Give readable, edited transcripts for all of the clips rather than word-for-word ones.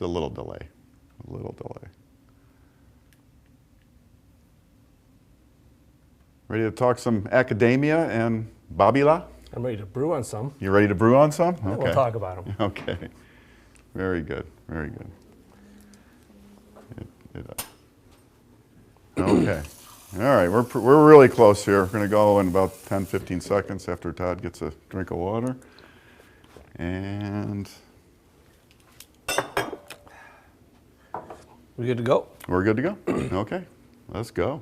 a little delay, a little delay. Ready to talk some Accademia and Babila? I'm ready to brew on some. You ready to brew on some? Yeah, Okay. we'll talk about them. Okay. Very good. Very good. Okay. All right. We're really close here. We're going to go in about 10, 15 seconds after Todd gets a drink of water. And We good to go? we're good to go. Okay. Let's go.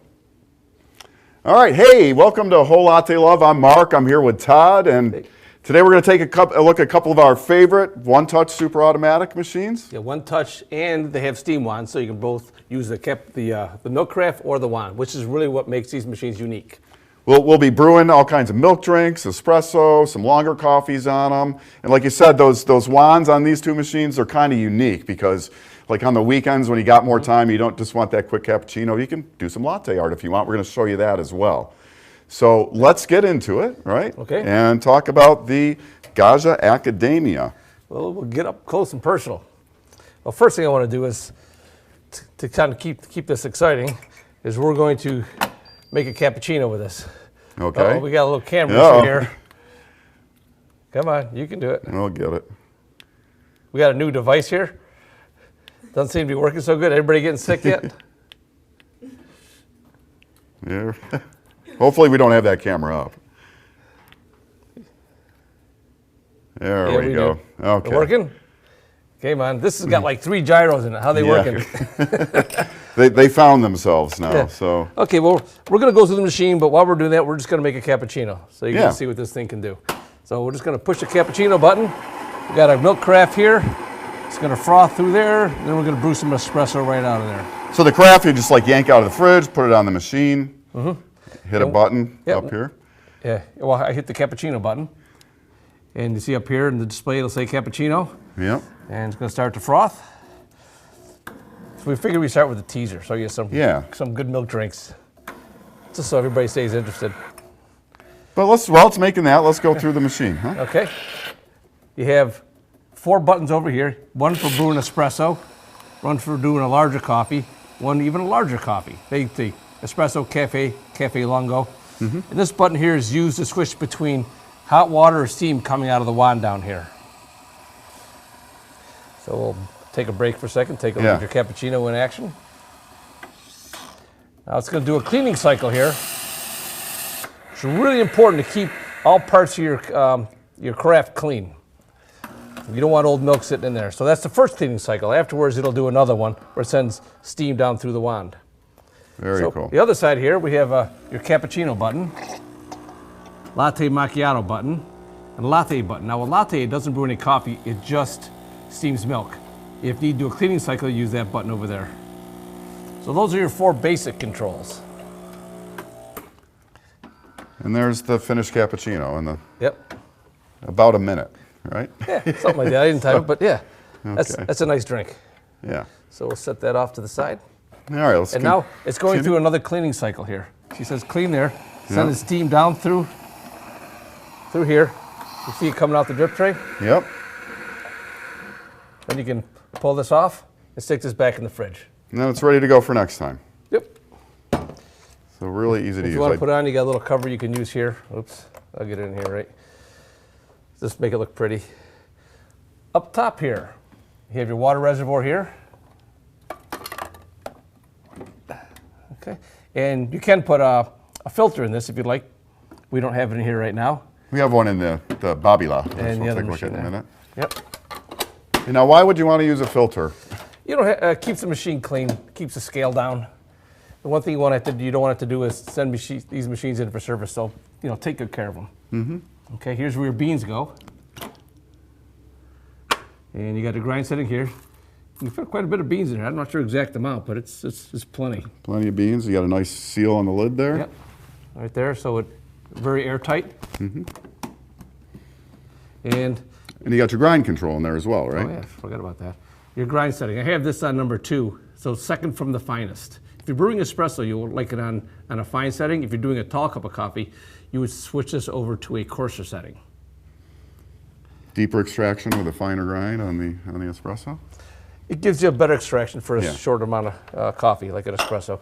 All right. Hey, welcome to Whole Latte Love. I'm Mark. I'm here with Todd. And Hey. today we're going to take a look at a couple of our favorite one-touch super automatic machines. Yeah, one touch, and they have steam wands, so you can both use the milk carafe or the wand, which is really what makes these machines unique. We'll be brewing all kinds of milk drinks, espresso, some longer coffees on them. And like you said, those wands on these two machines are kind of unique because like on the weekends when you got more time, you don't just want that quick cappuccino, you can do some latte art if you want. We're going to show you that as well. So let's get into it, right? Okay. And talk about the Gaggia Accademia. Well, we'll get up close and personal. Well, first thing I want to do is, to kind of keep this exciting, is we're going to make a cappuccino with this. Okay. We got a little camera here. Come on, you can do it. We'll get it. We got a new device here. Doesn't seem to be working so good. Everybody getting sick yet? Yeah. Hopefully we don't have that camera up. There we go. Do. Okay. They're working? Okay, man. This has got like 3 gyros in it. How are they working? They found themselves now, Yeah. so. Okay, well, we're going to go through the machine, but while we're doing that, we're just going to make a cappuccino so you Yeah. can see what this thing can do. So we're just going to push the cappuccino button. We got our milk carafe here. It's going to froth through there. Then we're going to brew some espresso right out of there. So the carafe, you just like yank out of the fridge, put it on the machine, hit a button up here. Yeah, well, I hit the cappuccino button. And you see up here in the display, it'll say cappuccino. Yep. And it's going to start to froth. So we figured we start with a teaser, so you get some good milk drinks, just so everybody stays interested. But while it's making that, let's go through the machine, huh? Okay. You have 4 buttons over here, one for brewing espresso, one for doing a larger coffee, one even a larger coffee. The espresso, cafe lungo. And this button here is used to switch between hot water or steam coming out of the wand down here. So we'll take a break for a second, take a look at your cappuccino in action. Now it's going to do a cleaning cycle here. It's really important to keep all parts of your carafe clean. You don't want old milk sitting in there. So that's the first cleaning cycle. Afterwards, it'll do another one where it sends steam down through the wand. Very cool. The other side here, we have your cappuccino button, latte macchiato button, and latte button. Now a latte, it doesn't brew any coffee, it just steams milk. If you need to do a cleaning cycle, use that button over there. So those are your 4 basic controls. And there's the finished cappuccino in Yep. about a minute, right? Yeah, something like that. I didn't time it, but yeah, Okay. that's a nice drink. Yeah. So we'll set that off to the side. All right, let's And now it's going through another cleaning cycle here. She says clean there, send the steam down through here. You see it coming out the drip tray? Yep. Then you can pull this off and stick this back in the fridge. And then it's ready to go for next time. Yep. So really easy to If use. you want to put it on, you got a little cover you can use here. Oops, I'll get it in here, right? Just make it look pretty. Up top here, you have your water reservoir here. Okay, and you can put a filter in this if you'd like. We don't have it in here right now. We have one in the Babila. And the we'll other take a look at in a machine minute. Yep. And now, why would you want to use a filter? You know, keeps the machine clean, keeps the scale down. The one thing you don't want it to do is send these machines in for service. So, take good care of them. Okay, here's where your beans go. And you got the grind setting here. You fit quite a bit of beans in there. I'm not sure exact amount, but it's plenty. Plenty of beans. You got a nice seal on the lid there. Yep, right there. So it's very airtight. And you got your grind control in there as well, right? Oh yeah, forgot about that. Your grind setting. I have this on number 2, so second from the finest. If you're brewing espresso, you'll like it on a fine setting. If you're doing a tall cup of coffee, you would switch this over to a coarser setting. Deeper extraction with a finer grind on the espresso? It gives you a better extraction for a Yeah. short amount of coffee, like an espresso.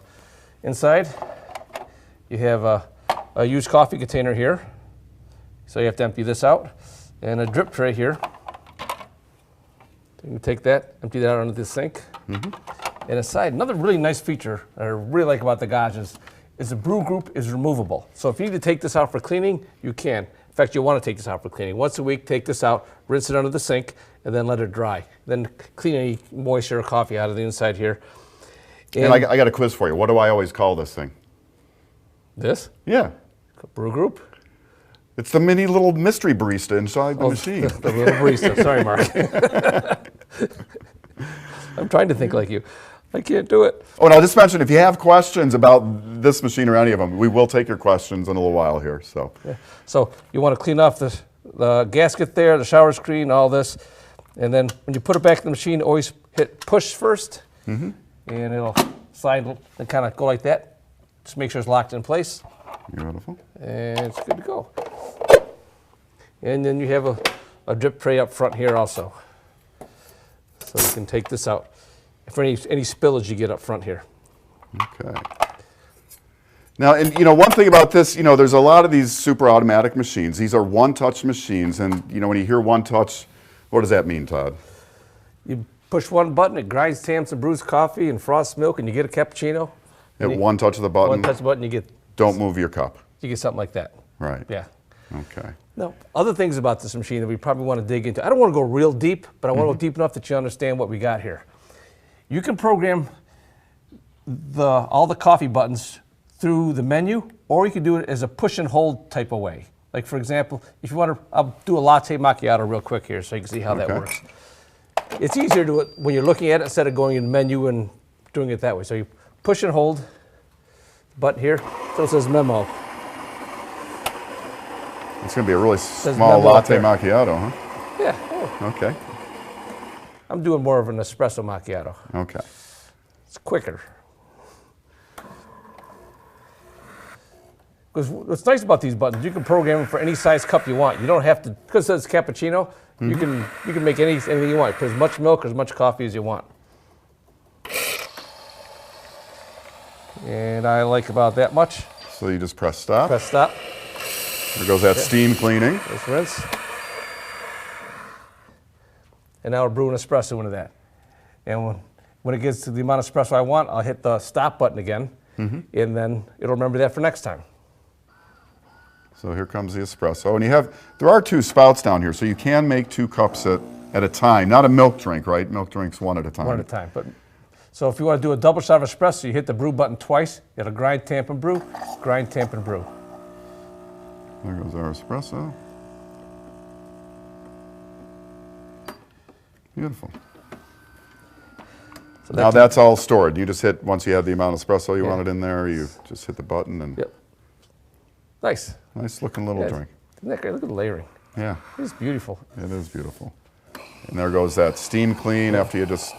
Inside, you have a used coffee container here. So you have to empty this out. And a drip tray here. You can take that, empty that out into the sink. And inside, another really nice feature I really like about the Gaggias is the Brew Group is removable. So if you need to take this out for cleaning, you can. In fact, you want to take this out for cleaning. Once a week, take this out, rinse it under the sink, and then let it dry. Then clean any moisture or coffee out of the inside here. And I got a quiz for you. What do I always call this thing? This, Yeah. Brew Group. It's the mini little mystery barista inside the machine. The little barista. Sorry, Mark. I'm trying to think like you. I can't do it. Oh, and I'll just mention, if you have questions about this machine or any of them, we will take your questions in a little while here. So, Yeah. So you want to clean off the gasket there, the shower screen, all this. And then when you put it back in the machine, always hit push first. And it'll slide and kind of go like that. Just make sure it's locked in place. Beautiful. And it's good to go. And then you have a drip tray up front here also. So you can take this out for any spillage you get up front here. Okay. Now, and one thing about this, there's a lot of these super automatic machines. These are one-touch machines, and when you hear one-touch, what does that mean, Todd? You push one button, it grinds, tamps, and brews coffee and froths milk, and you get a cappuccino. At one touch of the button, One touch the button, you get move your cup. something like that. Right. Yeah. Okay. Now, other things about this machine that we probably want to dig into. I don't want to go real deep, but I want to go deep enough that you understand what we got here. You can program all the coffee buttons through the menu, or you can do it as a push and hold type of way. Like, for example, if you want to, I'll do a latte macchiato real quick here so you can see how that Okay. works. It's easier to do it when you're looking at it instead of going in the menu and doing it that way. So you push and hold the button here, so it says memo. It's going to be a really Says small memo up latte there. macchiato, huh? Yeah, oh, Okay. I'm doing more of an espresso macchiato. Okay. It's quicker. Because what's nice about these buttons, you can program them for any size cup you want. You don't have to, because it's cappuccino, you can make anything you want. Put as much milk or as much coffee as you want. And I like about that much. So you just press stop. Press stop. There goes that steam cleaning. Let's rinse. And now we're brewing espresso into that. And when it gets to the amount of espresso I want, I'll hit the stop button again, and then it'll remember that for next time. So here comes the espresso. And there are two spouts down here, so you can make 2 cups at a time. Not a milk drink, right? Milk drinks one at a time. One at a time. So if you want to do a double shot of espresso, you hit the brew button twice. It'll grind, tamp, and brew. Grind, tamp, and brew. There goes our espresso. Beautiful. So Now that's all stored. You just hit, once you have the amount of espresso you wanted in there, you just hit the button and Yep. Nice. nice looking little drink. Isn't that great? Look at the layering. Yeah, It's beautiful. it is beautiful. And there goes that steam clean after you just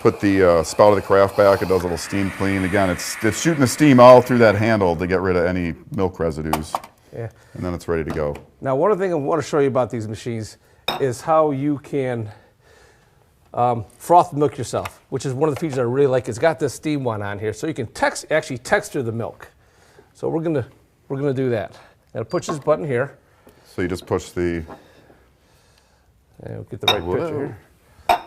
put the spout of the carafe back. It does a little steam clean. Again, it's shooting the steam all through that handle to get rid of any milk residues. Yeah. And then it's ready to go. Now, one other thing I want to show you about these machines is how you can froth milk yourself, which is one of the features I really like. It's got this steam one on here, so you can actually texture the milk. So we're gonna do that. Now push this button here, So you just push the, and we'll get the right picture here.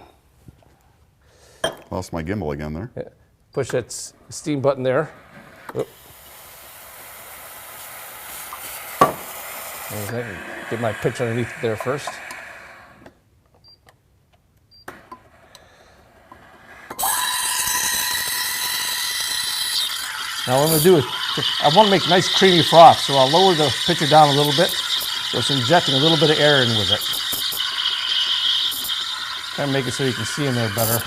lost my gimbal again there. Yeah. Push that steam button there. Oop. Okay, get my picture underneath there first. Now what I'm going to do is, I want to make nice creamy froth, so I'll lower the pitcher down a little bit, so it's injecting a little bit of air in with it. Try and make it so you can see in there better.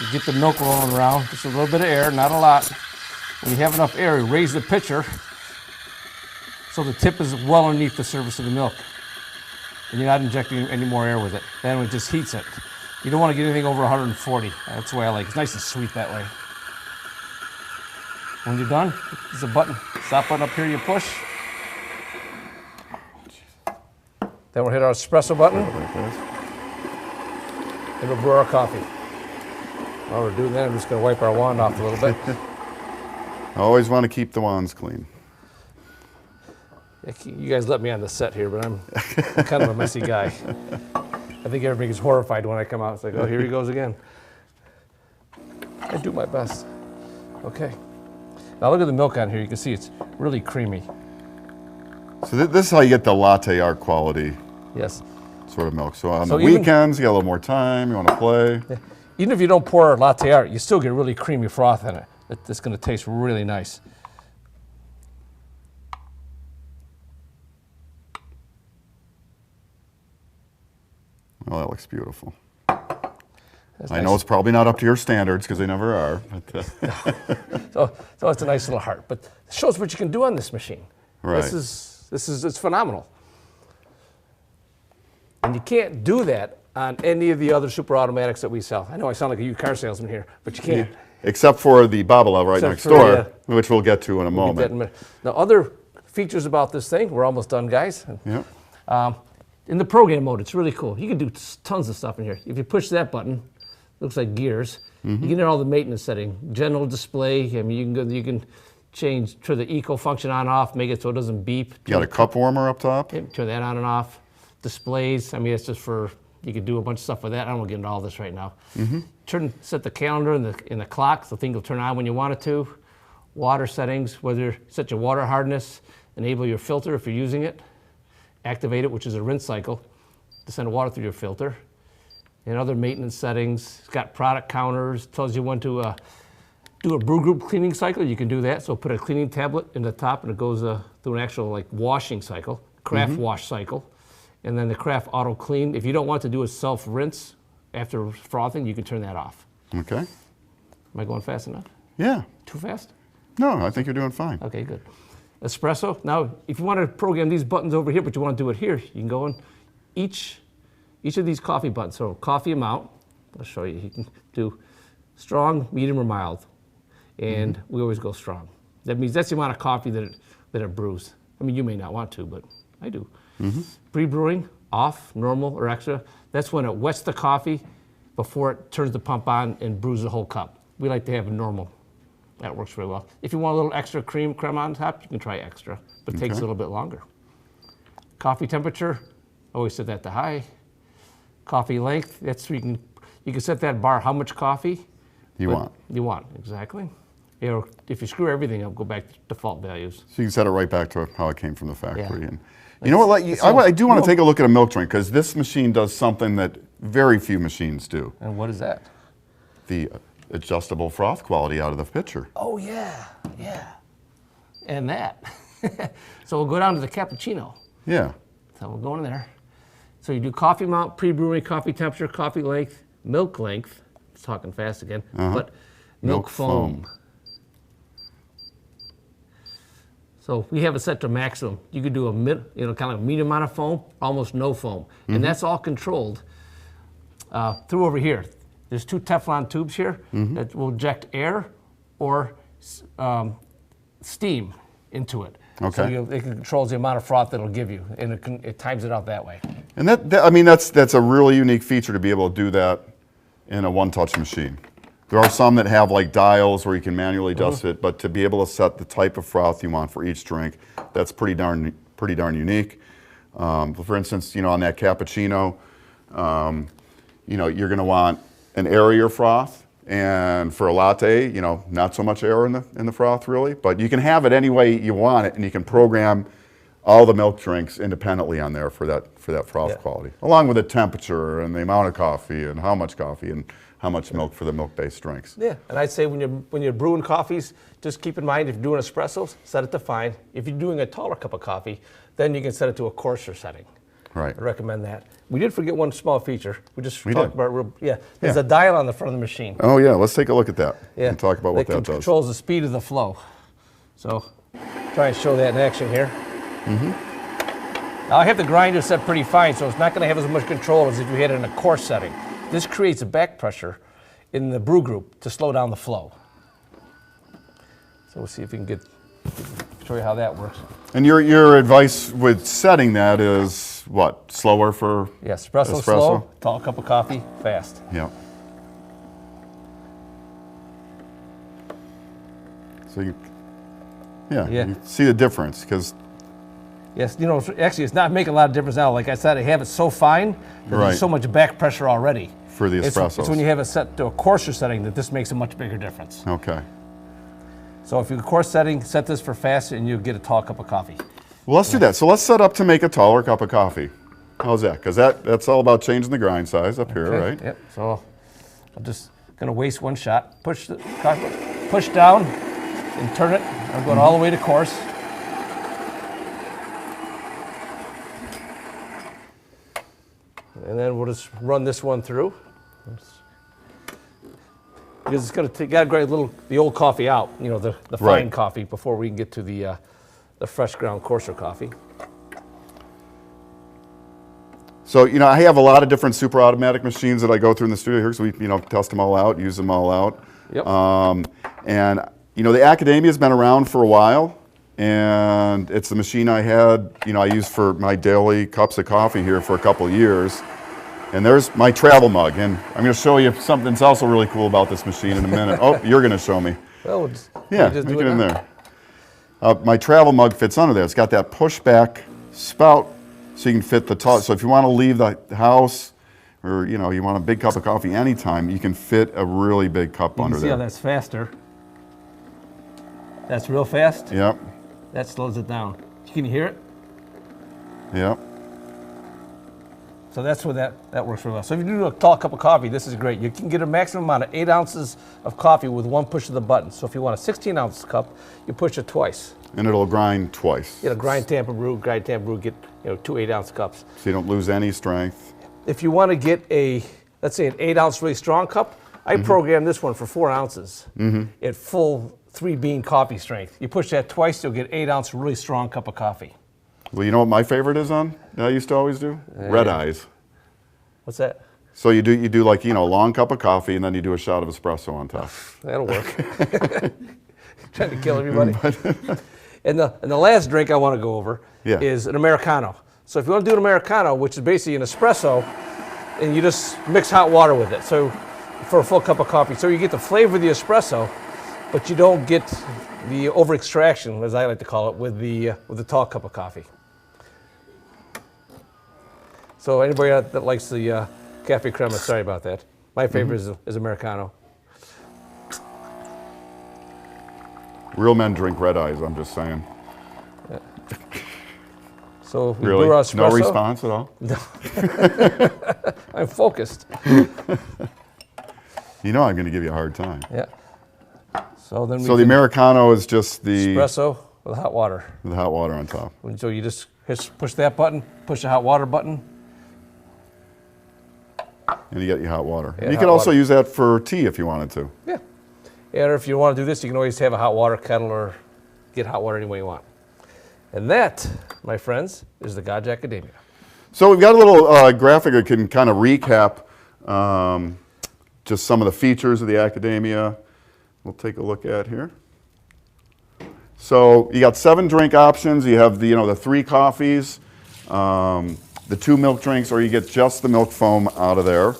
You get the milk rolling around, just a little bit of air, not a lot. When you have enough air, you raise the pitcher so the tip is well underneath the surface of the milk. And you're not injecting any more air with it. Then it just heats it. You don't want to get anything over 140. That's the way I like it. It's nice and sweet that way. When you're done, there's a button, stop button up here you push. Then we'll hit our espresso button, and we'll brew our coffee. While we're doing that, I'm just going to wipe our wand off a little bit. I always want to keep the wands clean. You guys let me on the set here, but I'm kind of a messy guy. I think everybody gets horrified when I come out. It's like, oh, here he goes again. I do my best. Okay. Now look at the milk on here. You can see it's really creamy. So this is how you get the latte art quality Yes. sort of milk. So on So the even- weekends, you got a little more time, you want to play. Even if you don't pour latte art, you still get really creamy froth in it. It's going to taste really nice. Oh, that looks beautiful. That's I nice. know it's probably not up to your standards because they never are. But, So it's a nice little heart, but it shows what you can do on this machine. Right. It's phenomenal. And you can't do that on any of the other super automatics that we sell. I know I sound like a used car salesman here, but you can't. except for the Babila right Except next for door, which we'll get to in a We'll get that moment. in a minute. Now, other features about this thing, we're almost done, guys. Yeah. In the program mode, it's really cool. You can do tons of stuff in here. If you push that button, looks like gears. You can get all the maintenance setting, general display. I mean, you can change to the eco function on off, make it so it doesn't beep. You got a cup warmer up top. Turn that on and off. Displays. I mean, it's just for you could do a bunch of stuff with that. I don't want to get into all this right now. Set the calendar in the clock, so the thing will turn on when you want it to. Water settings, whether set your water hardness, enable your filter if you're using it. Activate it, which is a rinse cycle, to send water through your filter. And other maintenance settings. It's got product counters, tells you when to do a Brew Group cleaning cycle. You can do that. So put a cleaning tablet in the top and it goes through an actual like washing cycle, craft wash cycle. And then the craft auto clean. If you don't want to do a self rinse after frothing, you can turn that off. Okay. Am I going fast enough? Yeah. Too fast? No, I think you're doing fine. Okay, good. Espresso. Now, if you want to program these buttons over here, but you want to do it here, you can go in each of these coffee buttons. So coffee amount, I'll show you. You can do strong, medium, or mild. And we always go strong. That means that's the amount of coffee that it brews. I mean, you may not want to, but I do. Pre-brewing, off, normal, or extra. That's when it wets the coffee before it turns the pump on and brews the whole cup. We like to have a normal. That works really well. If you want a little extra creme on top, you can try extra, but it takes a little bit longer. Coffee temperature, always set that to high. Coffee length, that's where you can set that bar how much coffee You want. you want, exactly. You know, if you screw everything up, go back to default values. So you can set it right back to how it came from the factory. Yeah. And you know what? I do want to take a look at a milk drink because this machine does something that very few machines do. And what is that? The adjustable froth quality out of the pitcher. Oh, yeah, yeah. And that. So we'll go down to the cappuccino. Yeah. So we'll go in there. So you do coffee amount, pre-brewing, coffee temperature, coffee length, milk length. It's talking fast again. But milk foam. So we have it set to maximum. You could do kind of a medium amount of foam, almost no foam. And that's all controlled through over here. There's two Teflon tubes here that will inject air or steam into it. Okay. So it controls the amount of froth that it'll give you, and it times it out that way. And that's a really unique feature to be able to do that in a one-touch machine. There are some that have like dials where you can manually adjust it, but to be able to set the type of froth you want for each drink, that's pretty darn unique. For instance, on that cappuccino, you're going to want an airier froth, and for a latte, not so much air in the froth really, but you can have it any way you want it, and you can program all the milk drinks independently on there for that froth quality, along with the temperature and the amount of coffee and how much coffee and how much milk for the milk-based drinks. Yeah, and I'd say when you're brewing coffees, just keep in mind if you're doing espressos, set it to fine. If you're doing a taller cup of coffee, then you can set it to a coarser setting. Right. I recommend that. We did forget one small feature. We did. talked about there's a dial on the front of the machine. Oh yeah, let's take a look at that and talk about what that does. Controls the speed of the flow. So try and show that in action here. Now I have the grinder set pretty fine, so it's not going to have as much control as if you had it in a coarse setting. This creates a back pressure in the Brew Group to slow down the flow. So we'll see if we can show you how that works. And your advice with setting that is what? Slower for Yeah, espresso slow, tall cup of coffee, fast. Yeah. So you, yeah, Yeah. you see the difference because Yes, you know, actually, it's not making a lot of difference now. Like I said, I have it so fine that Right. there's so much back pressure already. for the espressos. It's when you have it set to a coarser setting that this makes a much bigger difference. Okay. So if you coarse setting, set this for fast, and you'll get a tall cup of coffee. Well, let's do that. So let's set up to make a taller cup of coffee. How's that? Because that's all about changing the grind size up here, Okay, right? Yep. So I'm just gonna waste one shot. Push the coffee, push down, and turn it. I'm going all the way to coarse. And then we'll just run this one through. Because it's going to gotta grate the old coffee out, you know, the fine Right. coffee before we can get to the fresh ground coarser coffee. So, you know, I have a lot of different super automatic machines that I go through in the studio here. So we, you know, test them all out, use them all out. Yep. And, you know, the Accademia has been around for a while. And it's the machine I had, you know, I use for my daily cups of coffee here for a couple of years. And there's my travel mug. And I'm going to show you something that's also really cool about this machine in a minute. Oh, you're going to show me. Well, Yeah, just make do it in now. there. My travel mug fits under there. It's got that pushback spout so you can fit the tall. So if you want to leave the house or, you know, you want a big cup of coffee anytime, you can fit a really big cup You under can see how there. that's faster. That's real fast. Yep, That slows it down. Can you hear it? yep. So that's where that works really well. So if you do a tall cup of coffee, this is great. You can get a maximum amount of 8 ounces of coffee with one push of the button. So if you want a 16-ounce cup, you push it twice. And it'll grind twice. You know, grind, tamper, brew, get, you know, 2 8-ounce cups. So you don't lose any strength. If you want to get let's say an 8-ounce really strong cup, I programmed this one for 4 ounces at full 3-bean coffee strength. You push that twice, you'll get 8-ounce really strong cup of coffee. Well, you know what my favorite is on that I used to always do? Red eyes. What's that? So you do like, you know, a long cup of coffee and then you do a shot of espresso on top. That'll work. Trying to kill everybody. And the last drink I want to go over Yeah. is an Americano. So if you want to do an Americano, which is basically an espresso, and you just mix hot water with it. So for a full cup of coffee. So you get the flavor of the espresso, but you don't get the over extraction, as I like to call it, with the tall cup of coffee. So anybody that likes the cafe crema, sorry about that. My favorite is Americano. Real men drink red eyes, I'm just saying. So we Really? brew our No espresso. response at all? I'm focused. You know I'm going to give you a hard time. Yeah. So then we So the can Americano is just the espresso with hot water. hot water on top. And so you just push that button, push the hot water button. And you get your hot water. Yeah, You hot could also water. use that for tea if you wanted to. Yeah. And if you want to do this, you can always have a hot water kettle or get hot water any way you want. And that, my friends, is the Gaggia Academia. So we've got a little graphic that can kind of recap just some of the features of the Academia. We'll take a look at here. So you got 7 drink options. You have the 3 coffees, the 2 milk drinks, or you get just the milk foam out of there.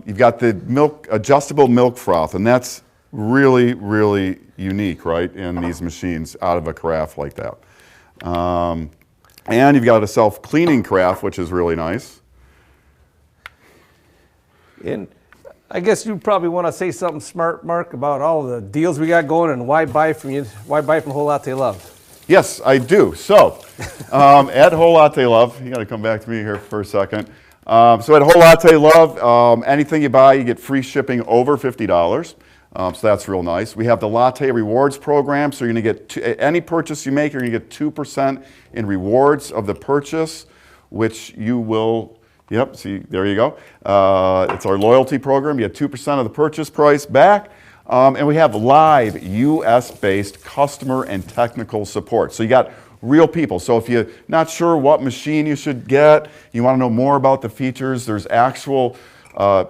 You've got the adjustable milk froth, and that's really, really unique, right, in these machines out of a carafe like that. And you've got a self-cleaning carafe, which is really nice. And I guess you probably want to say something smart, Mark, about all the deals we got going and why buy from Whole Latte Love. Yes, I do. So, at Whole Latte Love, you got to come back to me here for a second. So at Whole Latte Love, anything you buy, you get free shipping over $50. So that's real nice. We have the Latte Rewards program, so you're going to get any purchase you make, you're going to get 2% in rewards of the purchase, which you will. Yep, see, there you go. It's our loyalty program. You get 2% of the purchase price back. And we have live US-based customer and technical support. So you got real people. So if you're not sure what machine you should get, you want to know more about the features, there's actual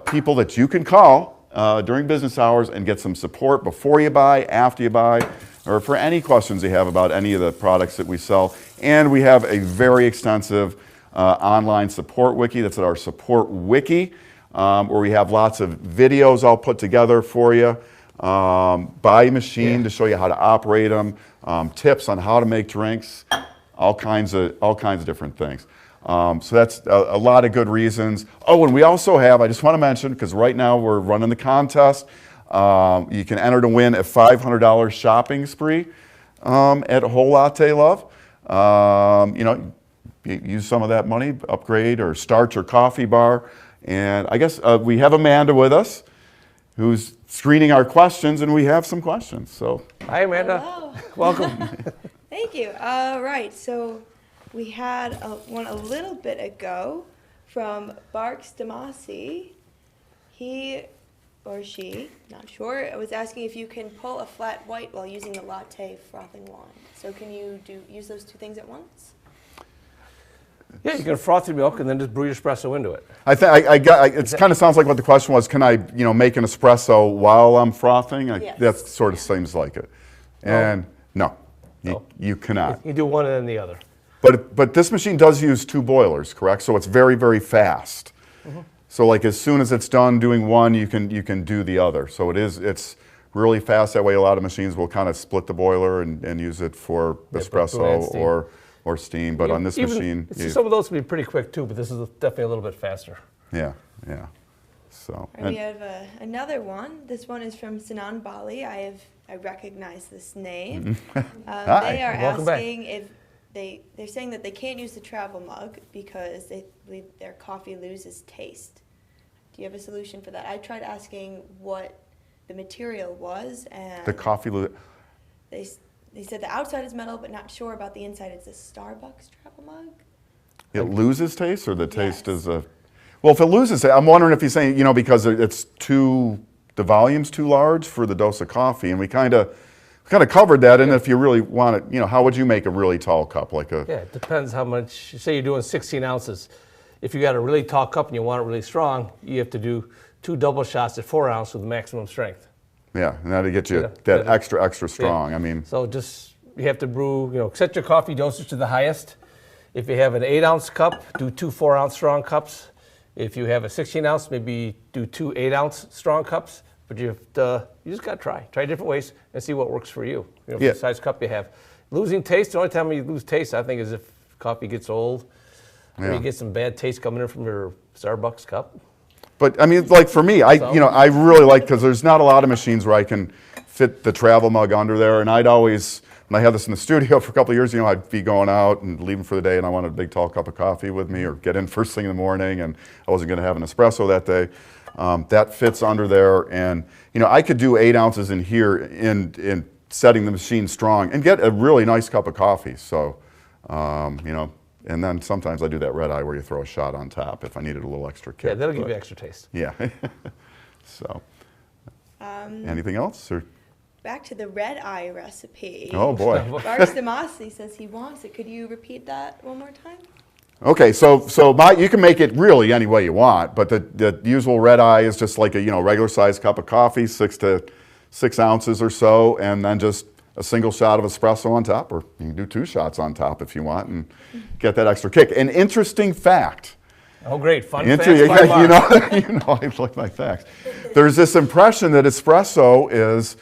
people that you can call during business hours and get some support before you buy, after you buy, or for any questions you have about any of the products that we sell. And we have a very extensive online support wiki. That's at our support wiki, where we have lots of videos all put together for you. buy a machine to show you how to operate them, tips on how to make drinks, all kinds of different things. So that's a lot of good reasons. Oh, and we also have, I just want to mention, because right now we're running the contest, you can enter to win a $500 shopping spree at Whole Latte Love. You know, use some of that money, upgrade or start your coffee bar. And I guess we have Amanda with us, who's screening our questions, and we have some questions. So, Hi, Amanda. Hello. Welcome. Thank you. Right, so we had one a little bit ago from Barks Damasi. He or she, not sure, was asking if you can pull a flat white while using the latte frothing wand. So can you use those two things at once? Yeah, you can froth your milk and then just brew your espresso into it. It kind of sounds like what the question was. Can I, make an espresso while I'm frothing? Yes. That sort of seems like it. And no, No. you cannot. You do one and then the other. But this machine does use 2 boilers, correct? So it's very, very fast. So like as soon as it's done doing one, you can do the other. So it's really fast. That way, a lot of machines will kind of split the boiler and use it for espresso steam. or steam. But on this machine, some of those will be pretty quick too, but this is definitely a little bit faster. yeah. So All right, we have another one. This one is from Sinan Bali. I recognize this name. Hi. They are Welcome back. asking if they're saying that they can't use the travel mug because they believe their coffee loses taste. Do you have a solution for that? I tried asking what the material was, and the coffee. they said the outside is metal, but not sure about the inside. It's a Starbucks travel mug. It loses taste, or the taste Yes. is a. Well, if it loses it, I'm wondering if he's saying, because the volume's too large for the dose of coffee, and we kind of covered that. And if you really want it, how would you make a really tall cup, like a? Yeah, it depends how much. Say you're doing 16 ounces. If you got a really tall cup and you want it really strong, you have to do 2 double shots at 4 ounces with maximum strength. Yeah, and that'll get you Yeah, that extra strong. Yeah. I mean, So you have to brew, set your coffee dosage to the highest. If you have an 8-ounce cup, do 2 4-ounce strong cups. If you have a 16-ounce, maybe do 2 8-ounce strong cups. But you just got to try different ways and see what works for you. For Yeah. the size cup you have. Losing taste, the only time you lose taste, I think, is if coffee gets old. Or Yeah. you get some bad taste coming in from your Starbucks cup. but I mean, like for me, I really like, because there's not a lot of machines where I can fit the travel mug under there, and I'd always, when I had this in the studio for a couple of years, I'd be going out and leaving for the day, and I wanted a big tall cup of coffee with me, or get in first thing in the morning, and I wasn't going to have an espresso that day. That fits under there, and I could do 8 ounces in here in setting the machine strong and get a really nice cup of coffee. So, and then sometimes I do that red eye where you throw a shot on top if I needed a little extra kick. Yeah, that'll give but- you extra taste. Yeah. So, anything else? Or? Back to the red eye recipe. Oh boy. Barks Damasi says he wants it. Could you repeat that one more time? Okay, so you can make it really any way you want, but the usual red eye is just like a regular sized cup of coffee, 6 to 6 ounces or so, and then just a single shot of espresso on top, or you can do 2 shots on top if you want, and get that extra kick. An interesting fact. Oh, great. Fun Inter- facts by Mark. I like my facts. There's this impression that espresso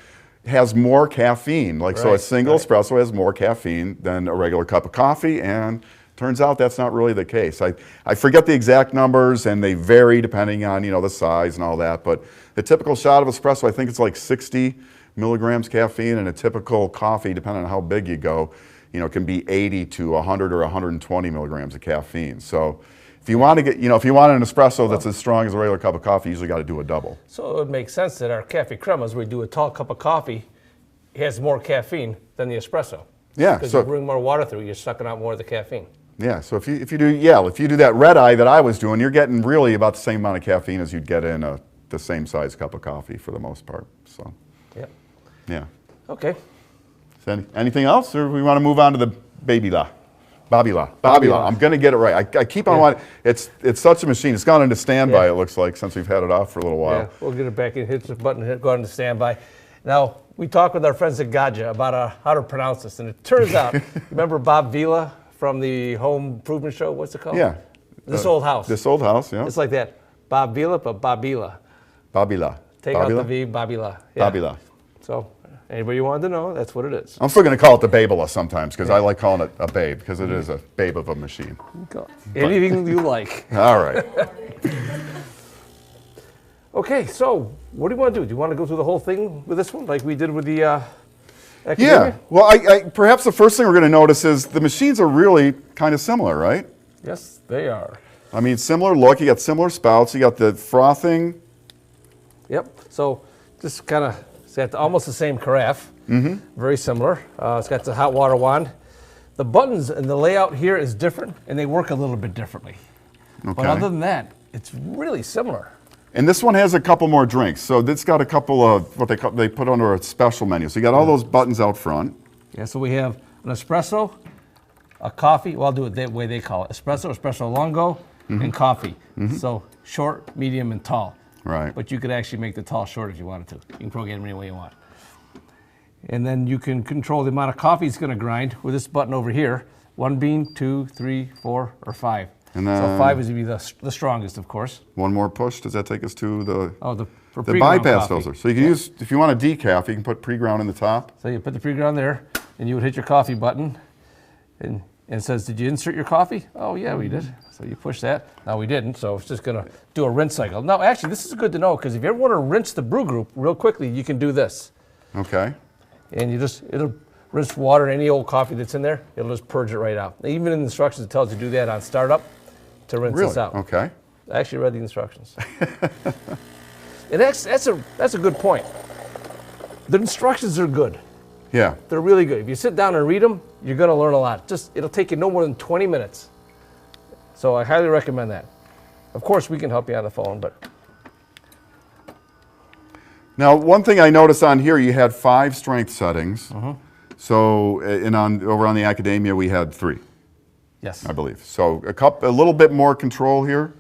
has more caffeine. So a Right, single right. espresso has more caffeine than a regular cup of coffee, and turns out that's not really the case. I forget the exact numbers, and they vary depending on the size and all that. But the typical shot of espresso, I think it's like 60 milligrams caffeine, and a typical coffee, depending on how big you go, can be 80 to 100 or 120 milligrams of caffeine. So if you want to get, if you want an espresso that's as strong as a regular cup of coffee, you usually got to do a double. So it would make sense that our cafe cremas, where we do a tall cup of coffee, has more caffeine than the espresso. Yeah. Because So you bring more water through, you're sucking out more of the caffeine. yeah. So if you do that red eye that I was doing, you're getting really about the same amount of caffeine as you'd get in the same size cup of coffee for the most part. So Yeah. yeah. Okay. So anything else, or we want to move on to the Babila? Babila. I'm going to get it right. I keep on wanting. It's such a machine. It's gone into standby. Yeah. It looks like, since we've had it off for a little while. Yeah, we'll get it back in, hit the button, go on to standby. Now, we talked with our friends at Gaggia about how to pronounce this, and it turns out, remember Bob Vila from the home improvement show? What's it called? Yeah. This Old House. This old house. Yeah. It's like that. Bob Vila, but Babila. Babila. Take out the V, Babila. Yeah. Babila. So, anybody you wanted to know, that's what it is. I'm still going to call it the Babila sometimes because I like calling it a babe because it is a babe of a machine. Anything you like. All right. Okay, so what do you want to do? Do you want to go through the whole thing with this one like we did with the Yeah. Academia? Well, perhaps the first thing we're going to notice is the machines are really kind of similar, right? Yes, they are. I mean, similar look. You got similar spouts. You got the frothing. Yep. So just kind of, it's got almost the same carafe. Mm-hmm. Very similar. It's got the hot water wand. The buttons and the layout here is different, and they work a little bit differently. Okay. But other than that, it's really similar. And this one has a couple more drinks. So it's got a couple of what they put under a special menu. So you got all those buttons out front. Yeah, so we have an espresso, a coffee. Well, I'll do it the way they call it. Espresso, espresso lungo, and coffee. So short, medium, and tall. Right. But you could actually make the tall short if you wanted to. You can program it any way you want. And then you can control the amount of coffee it's going to grind with this button over here. 1 bean, 2, 3, 4, or 5. And So then 5 is going to be the strongest, of course. one more push. Does that take us to the The bypass coffee. doser? So you can use, if you want a decaf, you can put pre-ground in the top. So you put the pre-ground there, and you would hit your coffee button, and it says, did you insert your coffee? Oh, yeah, we did. So you push that. No, we didn't, so it's just going to do a rinse cycle. Now, actually, this is good to know, because if you ever want to rinse the Brew Group real quickly, you can do this. Okay. And it'll rinse water in any old coffee that's in there. It'll just purge it right out. Even in the instructions, it tells you to do that on startup to rinse this out. Okay. I actually read the instructions. And that's a good point. The instructions are good. Yeah. They're really good. If you sit down and read them, you're going to learn a lot. It'll take you no more than 20 minutes. So I highly recommend that. Of course, we can help you on the phone, but Now, one thing I noticed on here, you had 5 strength settings. So, over on the Academia, we had 3, yes. I believe. So, a little bit more control here.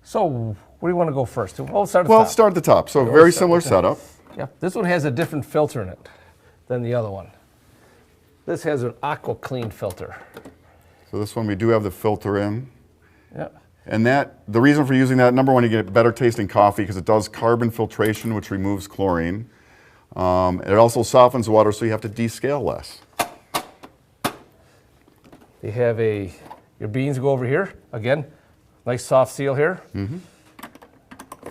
So where do you want to go first? Well, let's start at the Well, top. start at the top. So, very similar setup. Yeah, this one has a different filter in it than the other one. This has an Aqua clean filter. So, this one we do have the filter in. Yeah. And the reason for using that, number one, you get better tasting coffee because it does carbon filtration, which removes chlorine. It also softens water, so you have to descale less. You have your beans go over here. Again, nice soft seal here.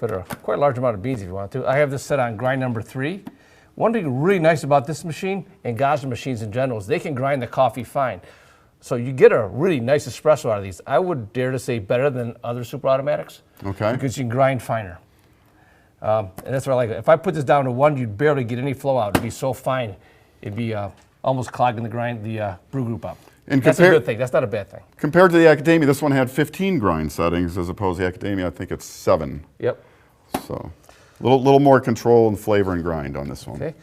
Fit quite a large amount of beans if you want to. I have this set on grind number 3. One thing really nice about this machine and Gaggia machines in general is they can grind the coffee fine. So you get a really nice espresso out of these. I would dare to say better than other super automatics. Okay. Because you can grind finer. And that's what I like. If I put this down to 1, you'd barely get any flow out. It'd be so fine. It'd be almost clogging the Brew Group up. And that's a good thing. That's not a bad thing. Compared to the Academia, this one had 15 grind settings, as opposed to the Academia, I think it's 7. Yep. So, a little more control and flavor and grind on this one. Okay.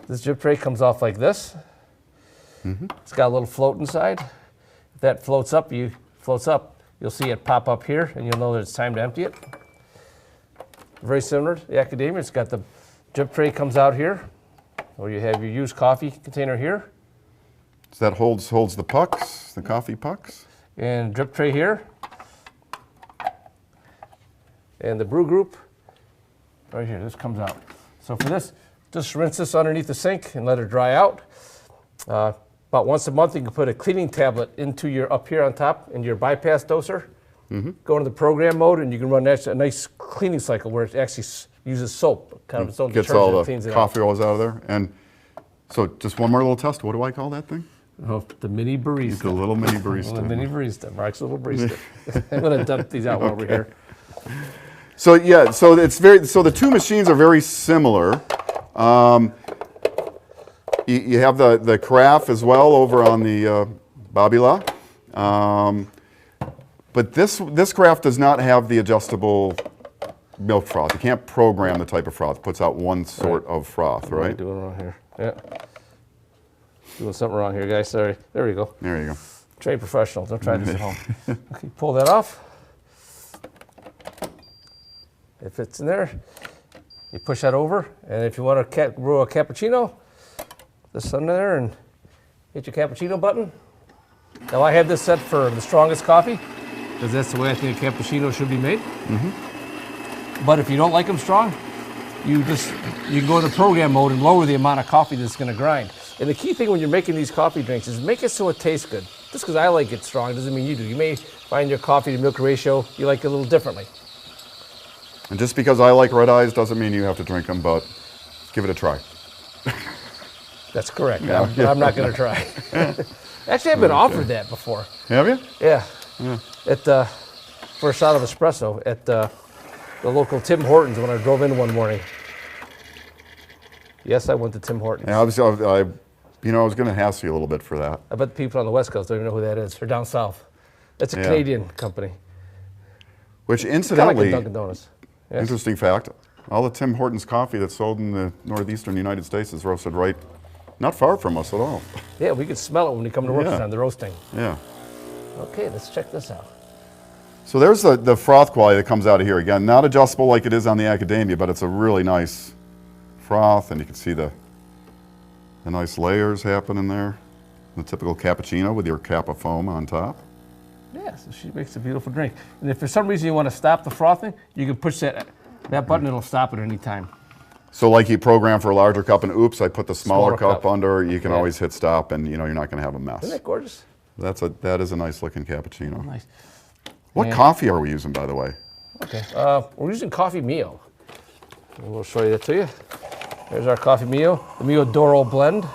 This drip tray comes off like this. It's got a little float inside. If that floats up, you'll see it pop up here, and you'll know that it's time to empty it. Very similar to the Academia. It's got the drip tray comes out here, or you have your used coffee container here. So that holds the pucks, the coffee pucks. And drip tray here. And the Brew Group, right here, this comes out. So for this, just rinse this underneath the sink and let it dry out. About once a month, you can put a cleaning tablet into up here on top in your bypass doser. Go into the program mode, and you can run a nice cleaning cycle where it actually uses soap, kind of its own Gets detergent, all cleans the it coffee out. oils out of there. And so just one more little test. What do I call that thing? Oh, the mini barista. The little mini barista. The mini barista, Mark's little barista. I'm going to dump these out while we're here. So yeah, so the 2 machines are very similar. You have the carafe as well over on the Babila. But this carafe does not have the adjustable milk froth. You can't program the type of froth. It puts out one sort of froth, What am I right? doing wrong here? Yeah. Doing something wrong here, guys. Sorry. There we go. There you go. Trained professional. Don't try this at home. Okay, pull that off. It fits in there. You push that over, and if you want to brew a cappuccino, this under there, and hit your cappuccino button. Now I have this set for the strongest coffee, because that's the way I think a cappuccino should be made. But if you don't like them strong, you can go to program mode and lower the amount of coffee that's going to grind. And the key thing when you're making these coffee drinks is make it so it tastes good. Just because I like it strong doesn't mean you do. You may find your coffee to milk ratio, you like it a little differently. And just because I like red eyes doesn't mean you have to drink them, but give it a try. That's correct. I'm not going to try. Actually, I've been offered that before. Have you? Yeah. At for a shot of espresso at the local Tim Hortons when I drove in one morning. Yes, I went to Tim Hortons. Yeah, I was going to hassle you a little bit for that. I bet the people on the West Coast don't even know who that is. Or down south. That's a Canadian company. Which Kind of incidentally, like a Dunkin' Donuts. Yes. interesting fact, all the Tim Hortons coffee that's sold in the northeastern United States is roasted right, not far from us at all. Yeah, we can smell it when we come to work on the roasting. Yeah. Okay, let's check this out. So there's the froth quality that comes out of here. Again, not adjustable like it is on the Accademia, but it's a really nice froth, and you can see the nice layers happening there. The typical cappuccino with your Kappa foam on top. Yeah, so she makes a beautiful drink. And if for some reason you want to stop the frothing, you can push that button, it'll stop at any time. So like you program for a larger cup and oops, I put the smaller cup under, you can Yeah. always hit stop and you're not going to have a mess. Isn't that gorgeous? That is a nice looking cappuccino. Nice. What And- coffee are we using, by the way? Okay, we're using Coffee Mio. And we'll show you that to you. There's our Coffee Mio, the Mio Doro blend.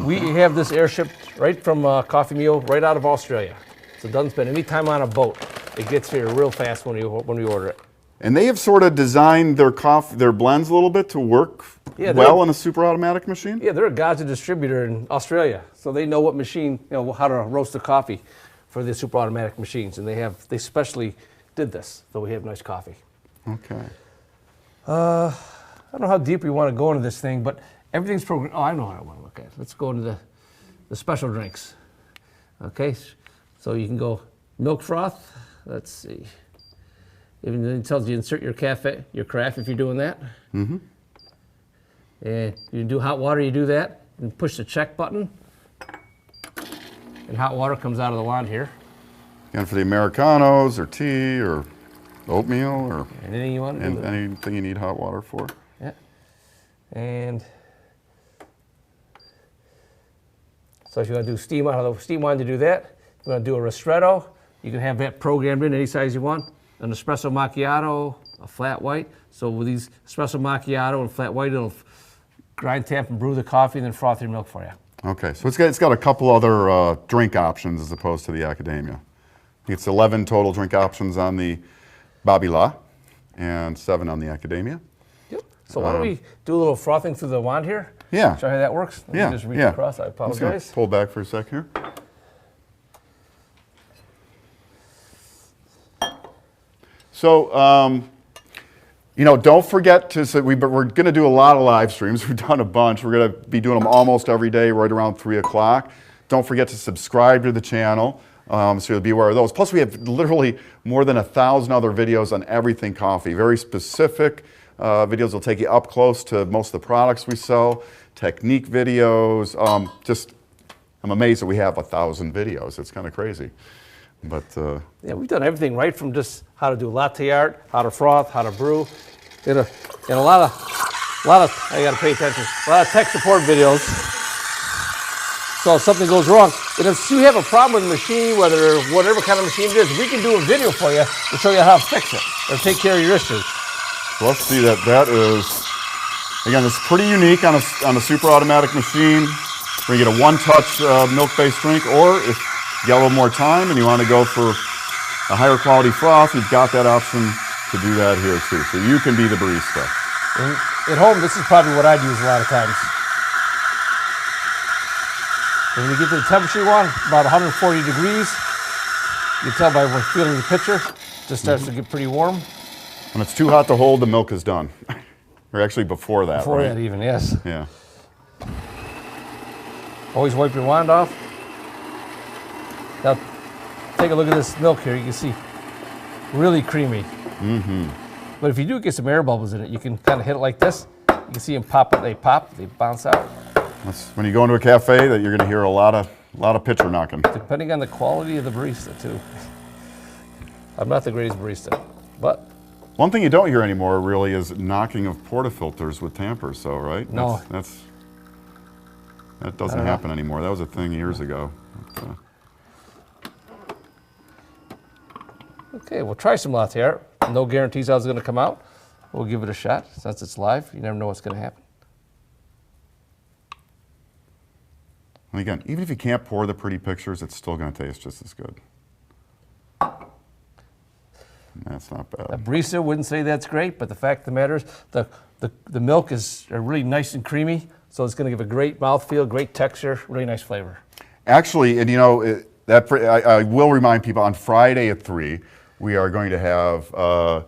We have this air shipped right from Coffee Mio, right out of Australia. So it doesn't spend any time on a boat. It gets here real fast when we order it. And they have sort of designed their blends a little bit to work well in a super automatic machine? Yeah, they're a Gaggia distributor in Australia, so they know what machine, how to roast the coffee for the super automatic machines, and they specially did this, so we have nice coffee. Okay. I don't know how deep we want to go into this thing, but everything's programmed. Oh, I know how I want to look at it. Let's go into the special drinks. Okay, so you can go milk froth. Let's see. Even it tells you insert your carafe if you're doing that. Mm-hmm. And you do hot water, you do that, and push the check button. And hot water comes out of the wand here. And for the Americanos or tea or oatmeal or Anything you want to do. anything you need hot water for. Yeah. And so if you want to do steam out of the steam wine to do that, if you want to do a ristretto, you can have that programmed in any size you want. An espresso macchiato, a flat white. So with these espresso macchiato and flat white, it'll grind, tamp, and brew the coffee and then froth your milk for you. Okay, so it's got a couple other drink options as opposed to the Accademia. It's 11 total drink options on the Babila and 7 on the Accademia. Yep. So why don't we do a little frothing through the wand here? Yeah. Show you how that works? Let me just reach across. I I'm just gonna apologize. pull back for a sec here. So, don't forget to, we're going to do a lot of live streams. We've done a bunch. We're going to be doing them almost every day right around 3 o'clock. Don't forget to subscribe to the channel so you'll be aware of those. Plus, we have literally more than 1,000 other videos on everything coffee. Very specific videos will take you up close to most of the products we sell, technique videos. I'm amazed that we have 1,000 videos. It's kind of crazy. But yeah, we've done everything right from just how to do latte art, how to froth, how to brew, and a lot of I got to pay attention. A lot of tech support videos. So if something goes wrong, and if you have a problem with the machine, whatever kind of machine it is, we can do a video for you to show you how to fix it or take care of your issues. so let's see that is, again, it's pretty unique on a super automatic machine. Where you get a one-touch milk-based drink, or if you got a little more time and you want to go for a higher quality froth, you've got that option to do that here too. So you can be the barista. And at home, this is probably what I'd use a lot of times. And when you get to the temperature you want, about 140 degrees, you can tell by feeling the pitcher, it just starts to get pretty warm. When it's too hot to hold, the milk is done. Or actually before that, Before right? that even, yes. Yeah. Always wipe your wand off. Now, take a look at this milk here. You can see, really creamy. Mm-hmm. But if you do get some air bubbles in it, you can kind of hit it like this. You can see them pop. They pop. They bounce out. That's when you go into a cafe that you're going to hear a lot of pitcher knocking. Depending on the quality of the barista too. I'm not the greatest barista, but One thing you don't hear anymore really is knocking of portafilters with tampers, though, right? No. That doesn't happen anymore. That was a thing years ago. Okay, we'll try some latte art. No guarantees how it's going to come out. We'll give it a shot. Since it's live, you never know what's going to happen. And again, even if you can't pour the pretty pictures, it's still going to taste just as good. That's not bad. A barista wouldn't say that's great, but the fact of the matter is the milk is really nice and creamy, so it's going to give a great mouthfeel, great texture, really nice flavor. Actually, and you know, I will remind people, on Friday at 3, we are going to have a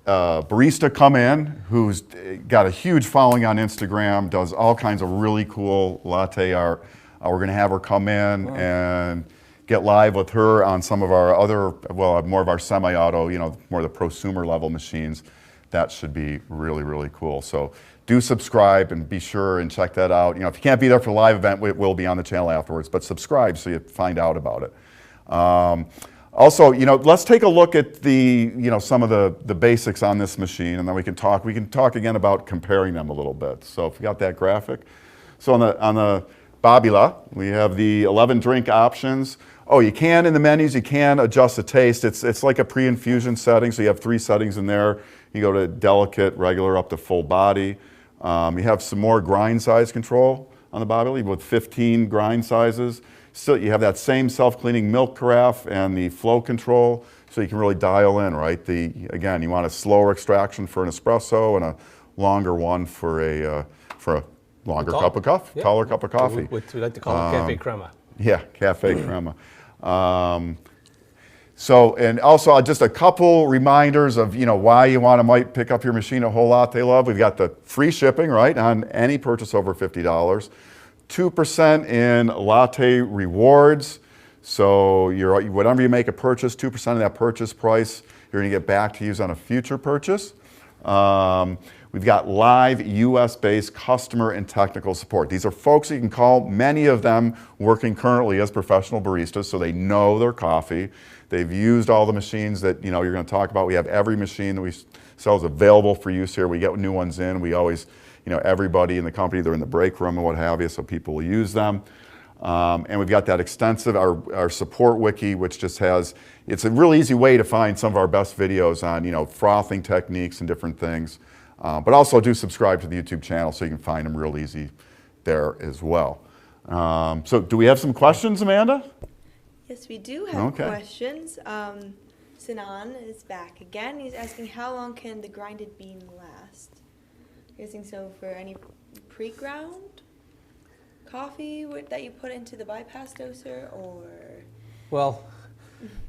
barista come in who's got a huge following on Instagram, does all kinds of really cool latte art. We're going to have her come in and get live with her on some of our other, well, more of our semi-auto, you know, more the prosumer level machines. That should be really, really cool. So do subscribe and be sure and check that out. You know, if you can't be there for the live event, it will be on the channel afterwards, but subscribe so you find out about it. Also, you know, let's take a look at the, you know, some of the basics on this machine, and then we can talk again about comparing them a little bit. So if we got that graphic. So on the Babila, we have the 11 drink options. Oh, you can, in the menus, you can adjust the taste. It's like a pre-infusion setting, so you have 3 settings in there. You go to delicate, regular, up to full body. You have some more grind size control on the Babila with 15 grind sizes. Still, you have that same self-cleaning milk carafe and the flow control, so you can really dial in, right? Again, you want a slower extraction for an espresso and a longer one for a longer cup of coffee, taller cup of coffee. What we like to call it cafe crema. Yeah, cafe crema. So, and also just a couple reminders of, you know, why you might pick up your machine at Whole Latte Love. We've got the free shipping, right, on any purchase over $50. 2% in latte rewards. So whenever you make a purchase, 2% of that purchase price, you're going to get back to use on a future purchase. We've got live US-based customer and technical support. These are folks you can call, many of them working currently as professional baristas, so they know their coffee. They've used all the machines that, you know, you're going to talk about. We have every machine that we sell is available for use here. We get new ones in. We always, you know, everybody in the company, they're in the break room and what have you, so people will use them. And we've got that extensive, our support wiki, which just has, it's a really easy way to find some of our best videos on, you know, frothing techniques and different things. But also do subscribe to the YouTube channel so you can find them real easy there as well. So do we have some questions, Amanda? Yes, we do have questions. Sinan is back again. He's asking, how long can the grinded bean last? I'm guessing so for any pre-ground coffee that you put into the bypass doser, or? Well,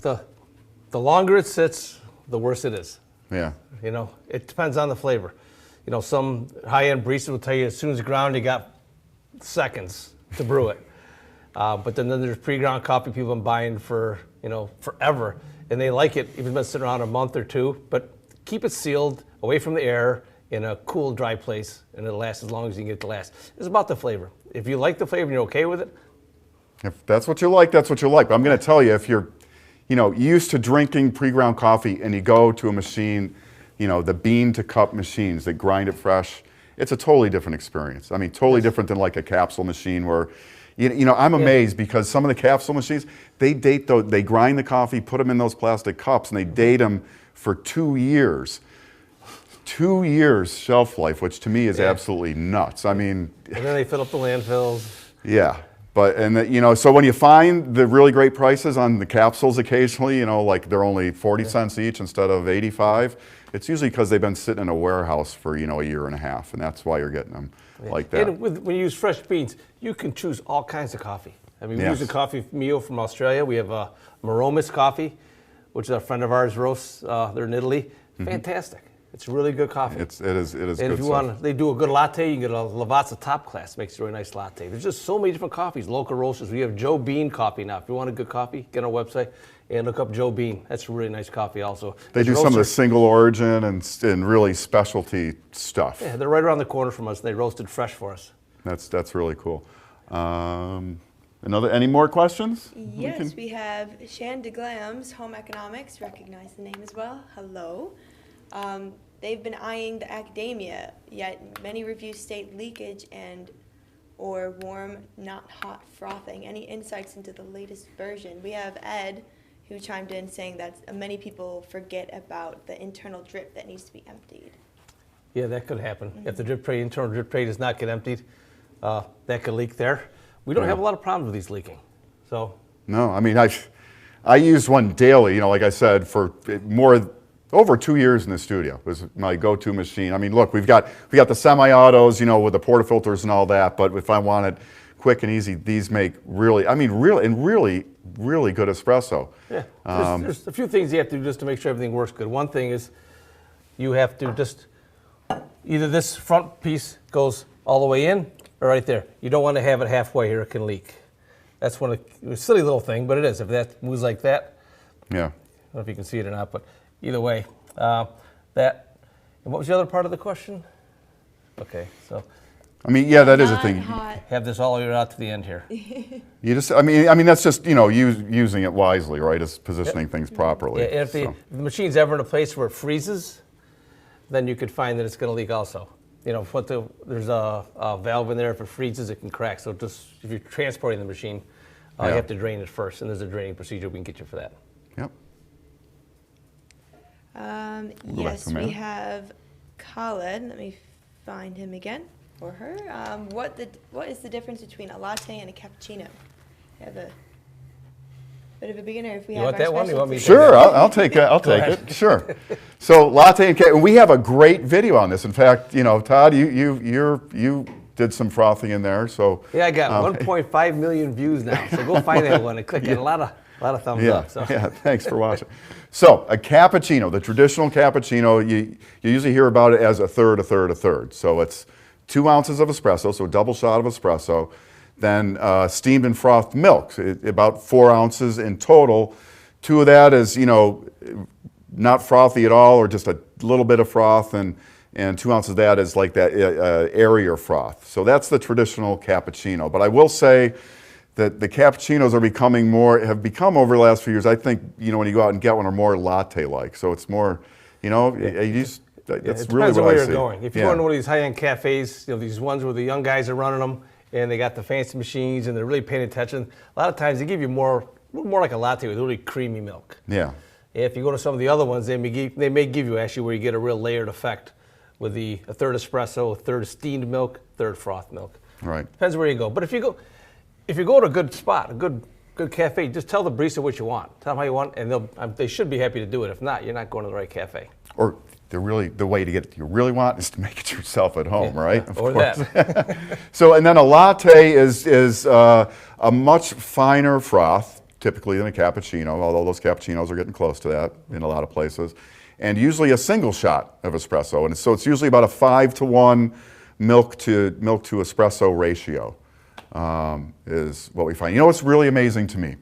the longer it sits, the worse it is. Yeah. You know, it depends on the flavor. You know, some high-end baristas will tell you as soon as you ground, you got seconds to brew it. But then there's pre-ground coffee people I'm buying for, you know, forever. And they like it, even if it's sitting around a month or 2. But keep it sealed, away from the air, in a cool, dry place, and it'll last as long as you can get it to last. It's about the flavor. If you like the flavor and you're okay with it. If that's what you like, that's what you like. But I'm going to tell you, if you're, you know, used to drinking pre-ground coffee and you go to a machine, you know, the bean to cup machines that grind it fresh, it's a totally different experience. I mean, totally different than like a capsule machine where, you know, I'm amazed because some of the capsule machines, they grind the coffee, put them in those plastic cups, and they date them for 2 years. 2 years shelf life, which to me is absolutely nuts. I mean, and then they fill up the landfills. Yeah, you know, so when you find the really great prices on the capsules occasionally, you know, like they're only 40 cents each instead of 85, it's usually because they've been sitting in a warehouse for, you know, a year and a half, and that's why you're getting them like that. And when you use fresh beans, you can choose all kinds of coffee. I mean, we use a coffee Mio from Australia. We have a Maromas coffee, which is a friend of ours roasts. They're in Italy. Fantastic. It's really good coffee. It is and good if you want, they do a good latte. You can get a Lavazza Top Class. Makes a really nice latte. There's just so many different coffees, local roasters. We have Joe Bean coffee now. If you want a good coffee, get on our website and look up Joe Bean. That's really nice coffee also. They do some of the single origin and really specialty stuff. Yeah, they're right around the corner from us. They roasted fresh for us. That's really cool. Any more questions? Yes, we have Shan DeGlams, Home Economics, recognize the name as well. Hello. they've been eyeing the Academia, yet many reviews state leakage and or warm, not hot frothing. Any insights into the latest version? We have Ed, who chimed in saying that many people forget about the internal drip that needs to be emptied. Yeah, that could happen. If the drip tray, internal drip tray does not get emptied, that could leak there. We don't have a lot of problems with these leaking. So No, I mean, I use one daily, you know, like I said, for over 2 years in the studio. It was my go-to machine. I mean, look, we got the semi-autos, you know, with the portafilters and all that, but if I want it quick and easy, these make really good espresso. yeah, there's a few things you have to do just to make sure everything works good. One thing is you have to just, either this front piece goes all the way in or right there. You don't want to have it halfway here, it can leak. That's one of a silly little thing, but it is. If that moves like that, Yeah. I don't know if you can see it or not, but either way, that. And what was the other part of the question? Okay, so I mean, yeah, that is a Not thing. hot. have this all the way out to the end here. You just, I mean, that's just, you know, using it wisely, right? Is positioning things properly. Yeah, and if the machine's ever in a place where it freezes, then you could find that it's going to leak also. You know, there's a valve in there. If it freezes, it can crack. So just if you're transporting the machine, you have to drain it first, and there's a draining procedure we can get you for that. Yep. Yes, to we Matt. have Khaled. Let me find him again, or her. What is the difference between a latte and a cappuccino? We have a bit of a beginner. If we You have want our that one? You want me to specialty. Sure, I'll take it. I'll take ahead. it. Sure. So latte and we have a great video on this. In fact, you know, Todd, you did some frothing in there. So Yeah, I got 1.5 million views now. So go find that one and click it. A lot of thumbs yeah, up. So. yeah. Thanks for watching. So a cappuccino, the traditional cappuccino, you usually hear about it as a third, a third, a third. So it's 2 ounces of espresso, so a double shot of espresso, then steamed and frothed milk, about 4 ounces in total. 2 of that is, you know, not frothy at all, or just a little bit of froth, and 2 ounces of that is like that airier froth. So that's the traditional cappuccino. But I will say that the cappuccinos have become over the last few years, I think, you know, when you go out and get one, are more latte-like. So it's more, you know, that's It really depends on what where I you're see. going. If you're going to one of these high-end cafes, you know, these ones where the young guys are running them, and they got the fancy machines, and they're really paying attention, a lot of times they give you more like a latte with really creamy milk. Yeah. If you go to some of the other ones, they may give you actually where you get a real layered effect with a third espresso, a third steamed milk, third froth milk. Right. Depends where you go. But if you go to a good spot, a good cafe, just tell the barista what you want. Tell them how you want, and they should be happy to do it. If not, you're not going to the right cafe. Or the way to get it you really want is to make it yourself at home, right? Of Or course. that. So, and then a latte is a much finer froth, typically, than a cappuccino, although those cappuccinos are getting close to that in a lot of places. And usually a single shot of espresso. And so it's usually about a 5-to-1 milk to espresso ratio is what we find. You know what's really amazing to me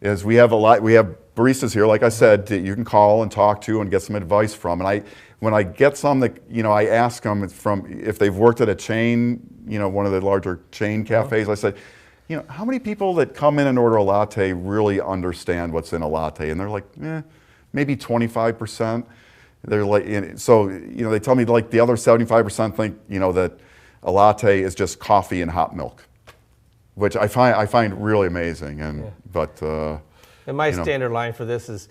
is we have baristas here, like I said, that you can call and talk to and get some advice from. And when I get some that, you know, I ask them if they've worked at a chain, you know, one of the larger chain cafes, I said, you know, how many people that come in and order a latte really understand what's in a latte? And they're like, maybe 25%. They're like, so, you know, they tell me like the other 75% think, you know, that a latte is just coffee and hot milk, which I find really amazing. And And my standard line for this is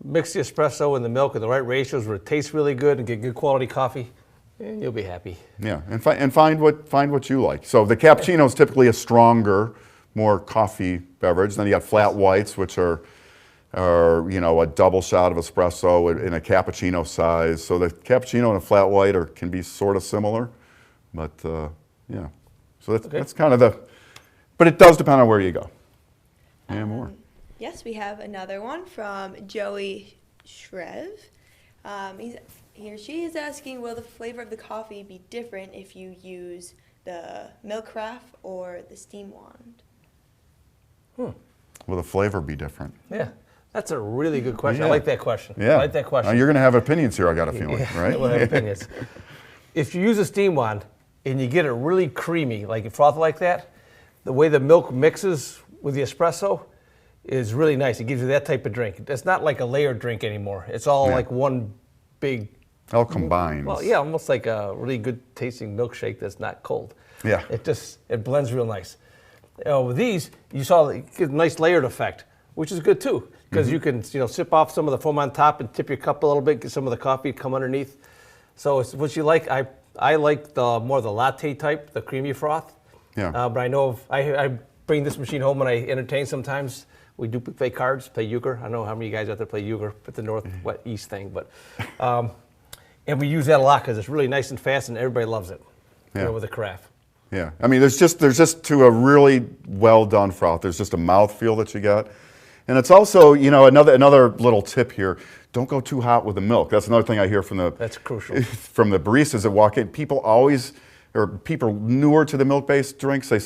mix the espresso and the milk in the right ratios where it tastes really good and get good quality coffee, and you'll be happy. Yeah, and find what you like. So the cappuccino is typically a stronger, more coffee beverage. Then you got flat whites, which are you know, a double shot of espresso in a cappuccino size. So the cappuccino and a flat white can be sort of similar, but yeah. So that's kind of but it does depend on where you go. Yeah, more. Yes, we have another one from Joey Shrev. He or she is asking, will the flavor of the coffee be different if you use the milk carafe or the steam wand? Will the flavor be different? Yeah, that's a really good question. Yeah. I like that question. Yeah. I like that question. You're going to have opinions here, I got a feeling, right? We'll have opinions. If you use a steam wand and you get it really creamy, like a froth like that, the way the milk mixes with the espresso is really nice. It gives you that type of drink. It's not like a layered drink anymore. It's all like one big All combines. Well, yeah, almost like a really good tasting milkshake that's not cold. Yeah. It blends real nice. With these, you saw it gives a nice layered effect, which is good too, because you can sip off some of the foam on top and tip your cup a little bit, get some of the coffee to come underneath. So it's what you like. I like more the latte type, the creamy froth. Yeah. But I know I bring this machine home when I entertain sometimes. We do play cards, play euchre. I don't know how many of you guys out there play euchre with the north-east thing, but and we use that a lot because it's really nice and fast, and everybody loves it. With the carafe. Yeah, I mean, there's just to a really well done froth. There's just a mouthfeel that you get, and it's also another little tip here. Don't go too hot with the milk. That's another thing I hear from That's crucial. from the baristas that walk in. People newer to the milk-based drinks, they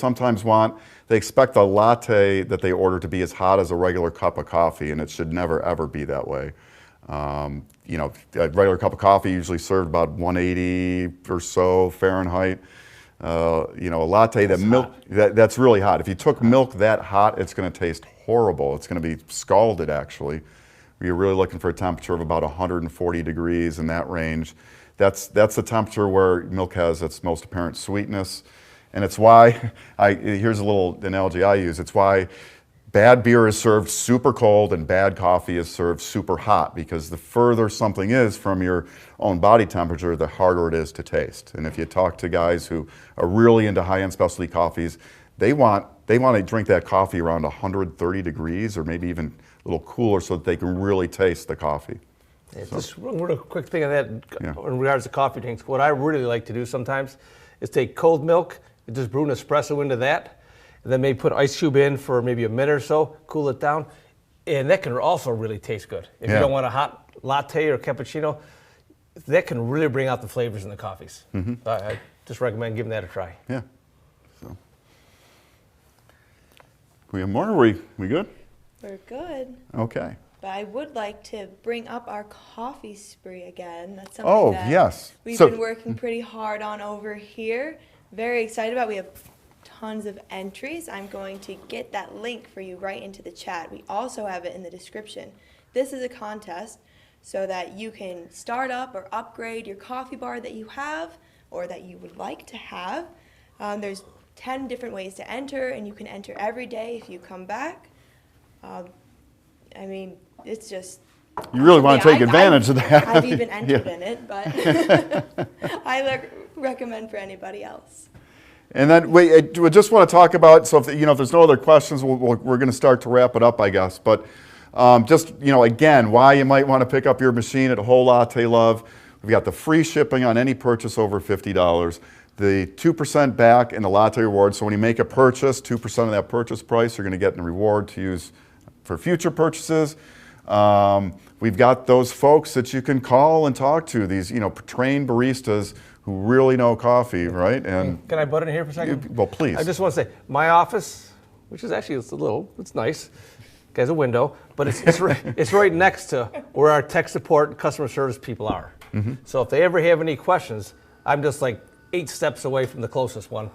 expect the latte that they order to be as hot as a regular cup of coffee, and it should never ever be that way. A regular cup of coffee usually served about 180 or so Fahrenheit. A latte that's really hot. If you took milk that hot, it's going to taste horrible. It's going to be scalded, actually. You're really looking for a temperature of about 140 degrees in that range. That's the temperature where milk has its most apparent sweetness. And it's why, here's a little analogy I use, it's why bad beer is served super cold and bad coffee is served super hot, because the further something is from your own body temperature, the harder it is to taste. And if you talk to guys who are really into high-end specialty coffees, they want to drink that coffee around 130 degrees or maybe even a little cooler so that they can really taste the coffee. Yeah, just one real quick thing on that in regards to coffee drinks. What I really like to do sometimes is take cold milk and just brew an espresso into that, and then maybe put ice cube in for maybe a minute or so, cool it down, and that can also really taste good. If you don't want a hot latte or cappuccino, that can really bring out the flavors in the coffees. I just recommend giving that a try. Yeah. So, we have more? Are we good? We're good. Okay. But I would like to bring up our coffee spree again. That's something that yes. we've been working pretty hard on over here. Very excited about. We have tons of entries. I'm going to get that link for you right into the chat. We also have it in the description. This is a contest so that you can start up or upgrade your coffee bar that you have or that you would like to have. There's 10 different ways to enter, and you can enter every day if you come back. I mean, it's just... You really want to take advantage of that. I've even entered in it, but I recommend for anybody else. And then we just want to talk about, so if there's no other questions, we're going to start to wrap it up, I guess. But again, why you might want to pick up your machine at Whole Latte Love. We've got the free shipping on any purchase over $50. The 2% back in the latte reward. So when you make a purchase, 2% of that purchase price you're going to get in reward to use for future purchases. We've got those folks that you can call and talk to, these trained baristas who really know coffee, right? And can I butt in here for a second? Well, please. I just want to say, my office, which is actually it's nice, has a window, but it's right next to where our tech support and customer service people are. So if they ever have any questions, I'm just like 8 steps away from the closest one,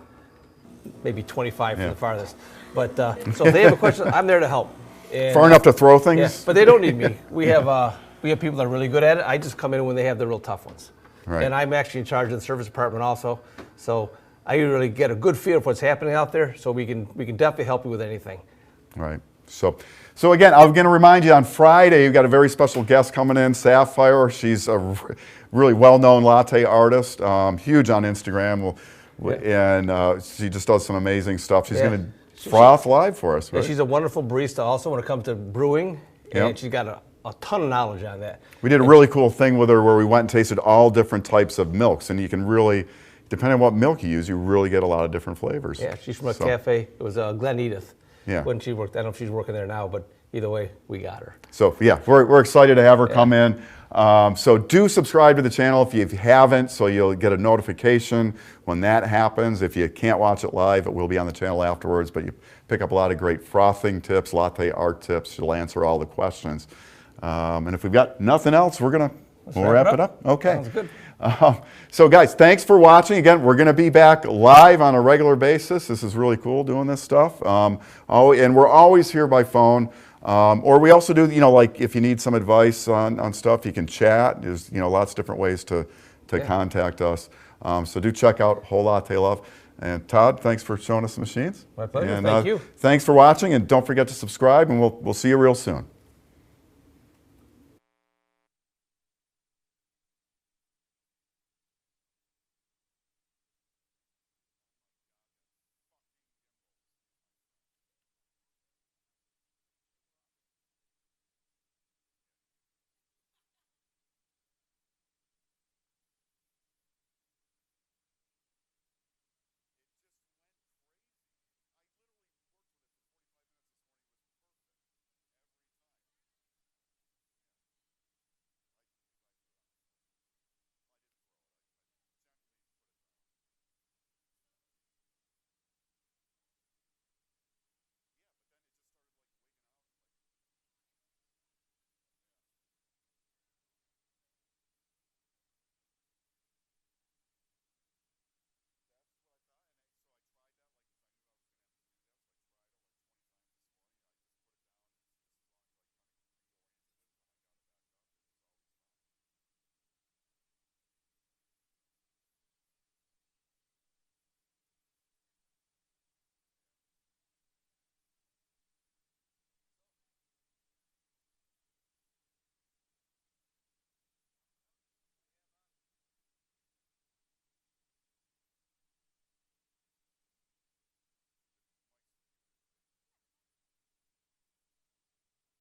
maybe 25 from the farthest. But so if they have a question, I'm there to help. And, far enough to throw things? Yeah, but they don't need me. We have people that are really good at it. I just come in when they have the real tough ones. Right. And I'm actually in charge of the service department also. So I really get a good feel for what's happening out there, so we can definitely help you with anything. Right. So again, I'm going to remind you, on Friday, you've got a very special guest coming in, Sapphire. She's a really well-known latte artist, huge on Instagram, and she just does some amazing stuff. She's going to froth live for us, right? Yeah, she's a wonderful barista also when it comes to brewing, and she's got a ton of knowledge on that. We did a really cool thing with her where we went and tasted all different types of milks, and you can really, depending on what milk you use, you really get a lot of different flavors. Yeah, she's from a cafe. It was Glen Edith. When she worked. I don't know if she's working there now, but either way, we got her. So yeah, we're excited to have her come in. So do subscribe to the channel if you haven't, so you'll get a notification when that happens. If you can't watch it live, it will be on the channel afterwards, but you pick up a lot of great frothing tips, latte art tips. She'll answer all the questions. And if we've got nothing else, we'll wrap it up. Okay. Sounds good. So guys, thanks for watching. Again, we're going to be back live on a regular basis. This is really cool doing this stuff. And we're always here by phone. Or we also do, like if you need some advice on stuff, you can chat. There's, lots of different ways to contact us. So do check out Whole Latte Love. And Todd, thanks for showing us the machines. My pleasure. And, Thank you. Thanks for watching, and don't forget to subscribe, and we'll see you real soon.